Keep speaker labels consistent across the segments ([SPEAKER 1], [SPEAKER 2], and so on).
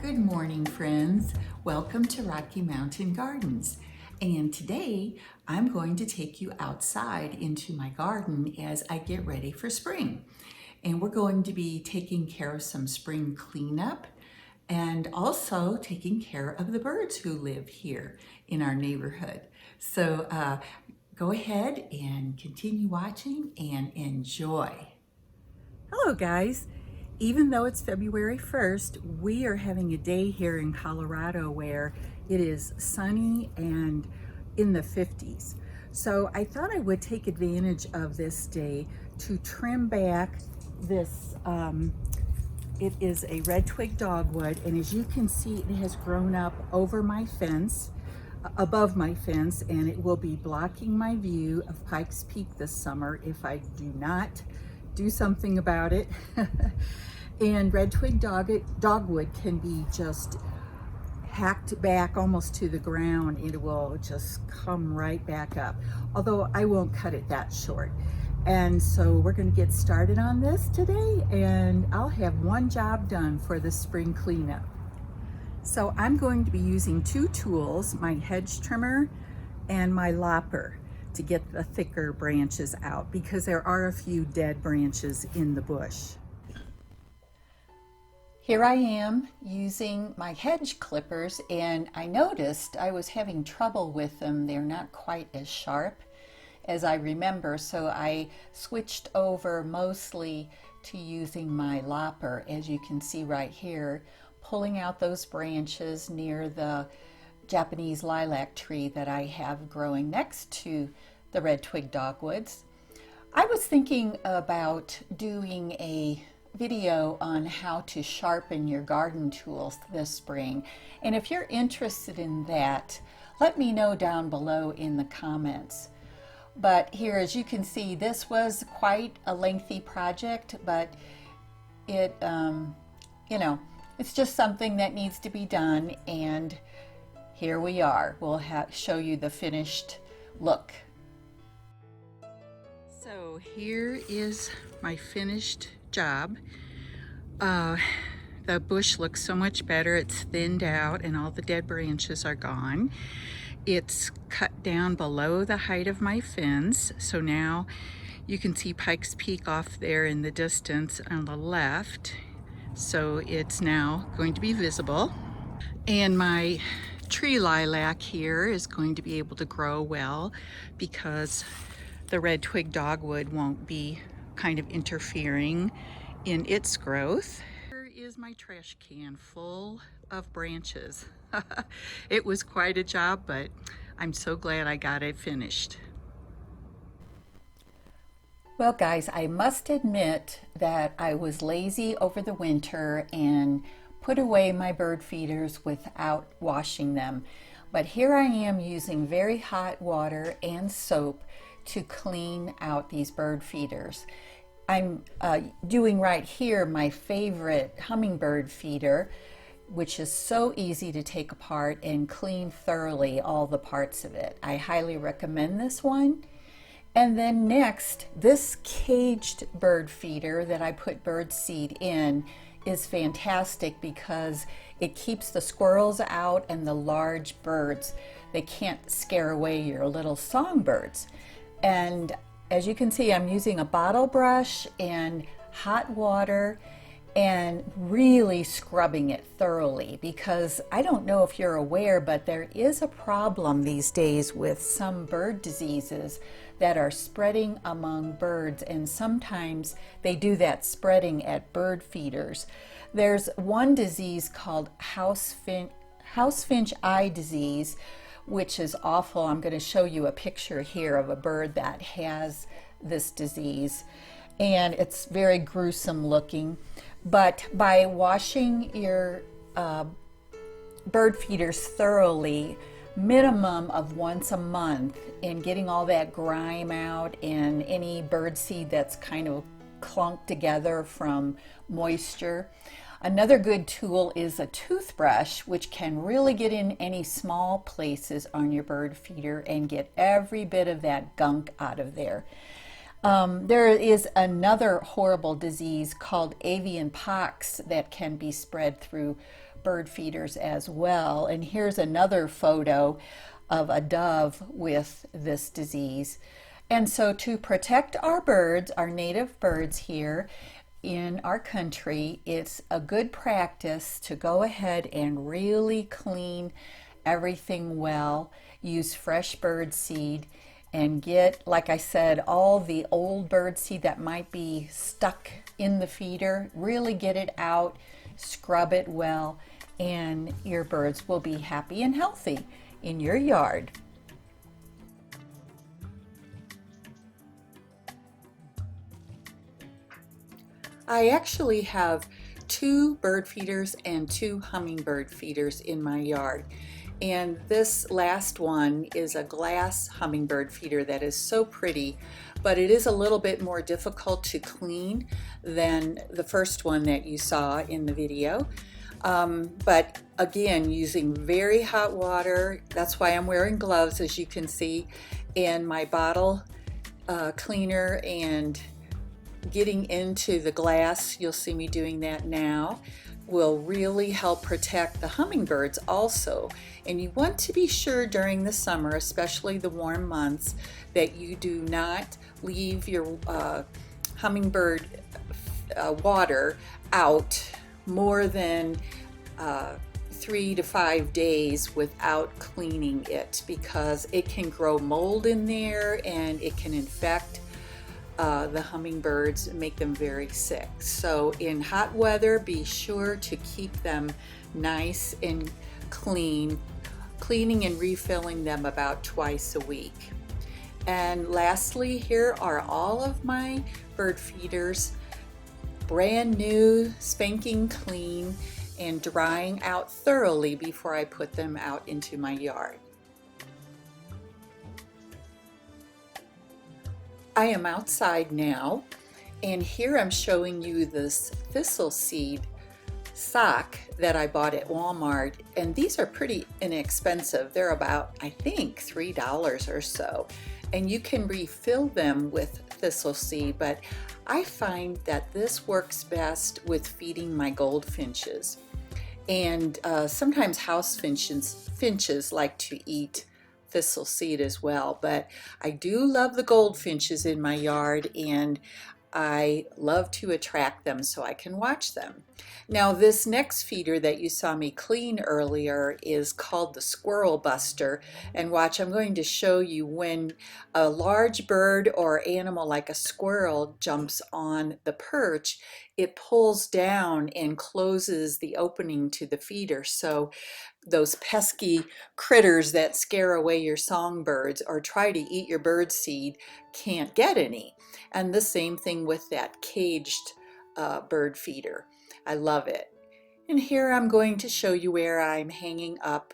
[SPEAKER 1] Good morning, friends. Welcome to Rocky Mountain Gardens. And today I'm going to take you outside into my garden as I get ready for spring. And we're going to be taking care of some spring cleanup and also taking care of the birds who live here in our neighborhood. So go ahead and continue watching and enjoy. Hello, guys. Even though it's February 1st, we are having a day here in Colorado where it is sunny and in the 50s. So I thought I would take advantage of this day to trim back this, it is a red twig dogwood, and as you can see, it has grown up over my fence, above my fence, and it will be blocking my view of Pikes Peak this summer if I do not do something about it. And red twig dogwood can be just hacked back almost to the ground. It will just come right back up, although I won't cut it that short. And so we're going to get started on this today, and I'll have one job done for the spring cleanup. So I'm going to be using two tools, my hedge trimmer and my lopper, to get the thicker branches out because there are a few dead branches in the bush. Here I am using my hedge clippers, and I noticed I was having trouble with them. They're not quite as sharp as I remember, so I switched over mostly to using my lopper, as you can see right here, pulling out those branches near the Japanese lilac tree that I have growing next to the red twig dogwoods. I was thinking about doing a video on how to sharpen your garden tools this spring, and if you're interested in that, let me know down below in the comments. But here, as you can see, this was quite a lengthy project, but it it's just something that needs to be done, and here we are. We'll show you the finished look. So here is my finished job. The bush looks so much better. It's thinned out and all the dead branches are gone. It's cut down below the height of my fence, so now you can see Pikes Peak off there in the distance on the left, so it's now going to be visible. And my tree lilac here is going to be able to grow well because the red twig dogwood won't be kind of interfering in its growth. Here is my trash can full of branches. It was quite a job, but I'm so glad I got it finished. Well, guys, I must admit that I was lazy over the winter and put away my bird feeders without washing them. But here I am using very hot water and soap to clean out these bird feeders. I'm doing right here my favorite Hummingbird feeder, which is so easy to take apart and clean thoroughly all the parts of it. I highly recommend this one. And then next, this caged bird feeder that I put bird seed in is fantastic because it keeps the squirrels out and the large birds. They can't scare away your little songbirds. And as you can see, I'm using a bottle brush and hot water and really scrubbing it thoroughly because I don't know if you're aware, but there is a problem these days with some bird diseases that are spreading among birds, and sometimes they do that spreading at bird feeders. There's one disease called house finch eye disease, which is awful. I'm going to show you a picture here of a bird that has this disease, and it's very gruesome looking. But by washing your bird feeders thoroughly, minimum of once a month, and getting all that grime out and any bird seed that's kind of clunked together from moisture. Another good tool is a toothbrush, which can really get in any small places on your bird feeder and get every bit of that gunk out of there. There is another horrible disease called Avian Pox that can be spread through bird feeders as well. And here's another photo of a dove with this disease. And so to protect our birds, our native birds here in our country, it's a good practice to go ahead and really clean everything well, use fresh bird seed, and get, like I said, all the old bird seed that might be stuck in the feeder, really get it out, scrub it well, and your birds will be happy and healthy in your yard. I actually have 2 bird feeders and 2 hummingbird feeders in my yard. And this last one is a glass hummingbird feeder that is so pretty, but it is a little bit more difficult to clean than the first one that you saw in the video. But again, using very hot water, that's why I'm wearing gloves, as you can see, and my bottle cleaner, and getting into the glass, you'll see me doing that now, will really help protect the hummingbirds also. And you want to be sure during the summer, especially the warm months, that you do not leave your hummingbird water out more than 3 to 5 days without cleaning it, because it can grow mold in there and it can infect the hummingbirds and make them very sick. So in hot weather, be sure to keep them nice and clean, cleaning and refilling them about twice a week. And lastly, here are all of my bird feeders, brand new, spanking clean, and drying out thoroughly before I put them out into my yard. I am outside now, and here I'm showing you this thistle seed sock that I bought at Walmart, and these are pretty inexpensive. They're about, I think, $3 or so, and you can refill them with thistle seed, but I find that this works best with feeding my goldfinches. And sometimes house finches like to eat thistle seed as well, but I do love the goldfinches in my yard, and I love to attract them so I can watch them. Now, this next feeder that you saw me clean earlier is called the Squirrel Buster, and watch, I'm going to show you when a large bird or animal like a squirrel jumps on the perch, it pulls down and closes the opening to the feeder, so those pesky critters that scare away your songbirds or try to eat your bird seed can't get any. And the same thing with that caged bird feeder. I love it. And here I'm going to show you where I'm hanging up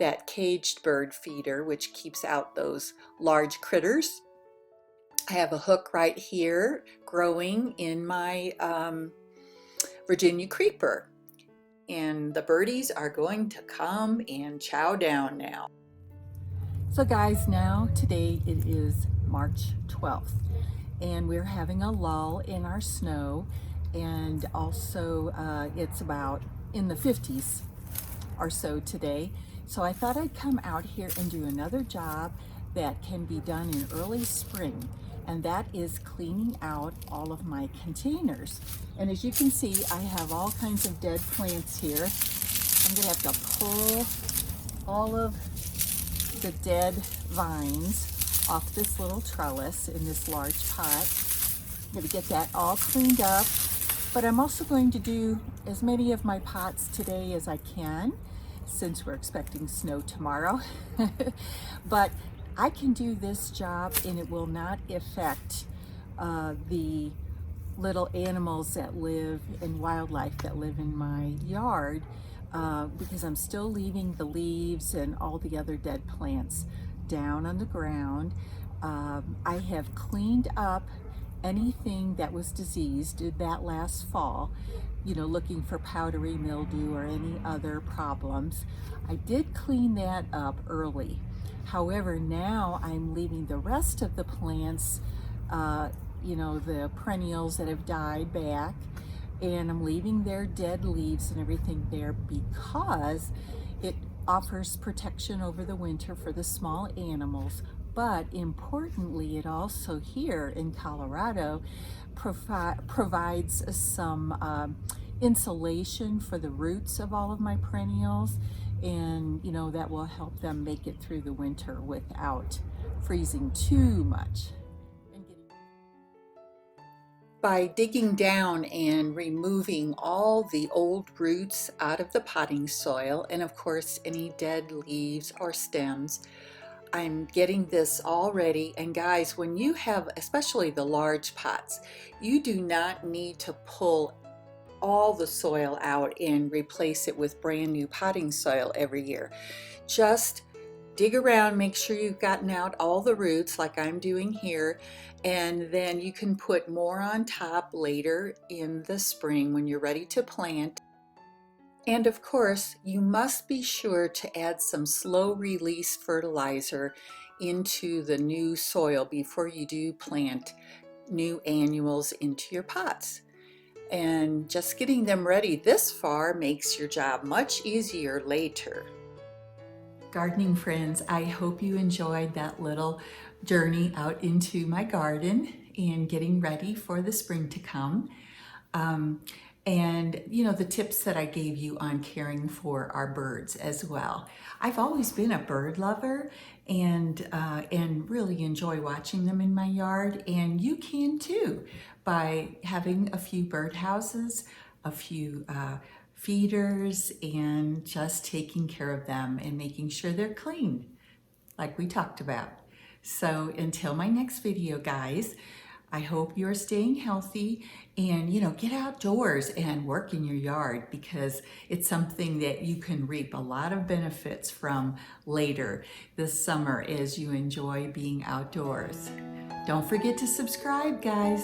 [SPEAKER 1] that caged bird feeder, which keeps out those large critters. I have a hook right here growing in my Virginia creeper. And the birdies are going to come and chow down now. So guys, now today it is March 12th, and we're having a lull in our snow, and also it's about in the 50s or so today. So I thought I'd come out here and do another job that can be done in early spring, and that is cleaning out all of my containers. And as you can see, I have all kinds of dead plants here. I'm gonna have to pull all of the dead vines off this little trellis in this large pot. I'm gonna get that all cleaned up, but I'm also going to do as many of my pots today as I can, since we're expecting snow tomorrow. But I can do this job and it will not affect the little animals that live and wildlife that live in my yard, because I'm still leaving the leaves and all the other dead plants down on the ground. I have cleaned up anything that was diseased, did that last fall, you know, looking for powdery mildew or any other problems. I did clean that up early. However, now I'm leaving the rest of the plants, you know, the perennials that have died back, and I'm leaving their dead leaves and everything there because it offers protection over the winter for the small animals. But importantly, it also here in Colorado provides some insulation for the roots of all of my perennials, and that will help them make it through the winter without freezing too much. By digging down and removing all the old roots out of the potting soil, and of course any dead leaves or stems, I'm getting this all ready. And guys, when you have especially the large pots, you do not need to pull all the soil out and replace it with brand new potting soil every year. Just dig around, make sure you've gotten out all the roots like I'm doing here, and then you can put more on top later in the spring when you're ready to plant. And of course, you must be sure to add some slow release fertilizer into the new soil before you do plant new annuals into your pots. And just getting them ready this far makes your job much easier later. Gardening friends, I hope you enjoyed that little journey out into my garden and getting ready for the spring to come. And the tips that I gave you on caring for our birds as well. I've always been a bird lover and really enjoy watching them in my yard, and you can too by having a few bird houses, a few feeders, and just taking care of them and making sure they're clean like we talked about. So until my next video, guys, I hope you're staying healthy and get outdoors and work in your yard, because it's something that you can reap a lot of benefits from later this summer as you enjoy being outdoors. Don't forget to subscribe, guys.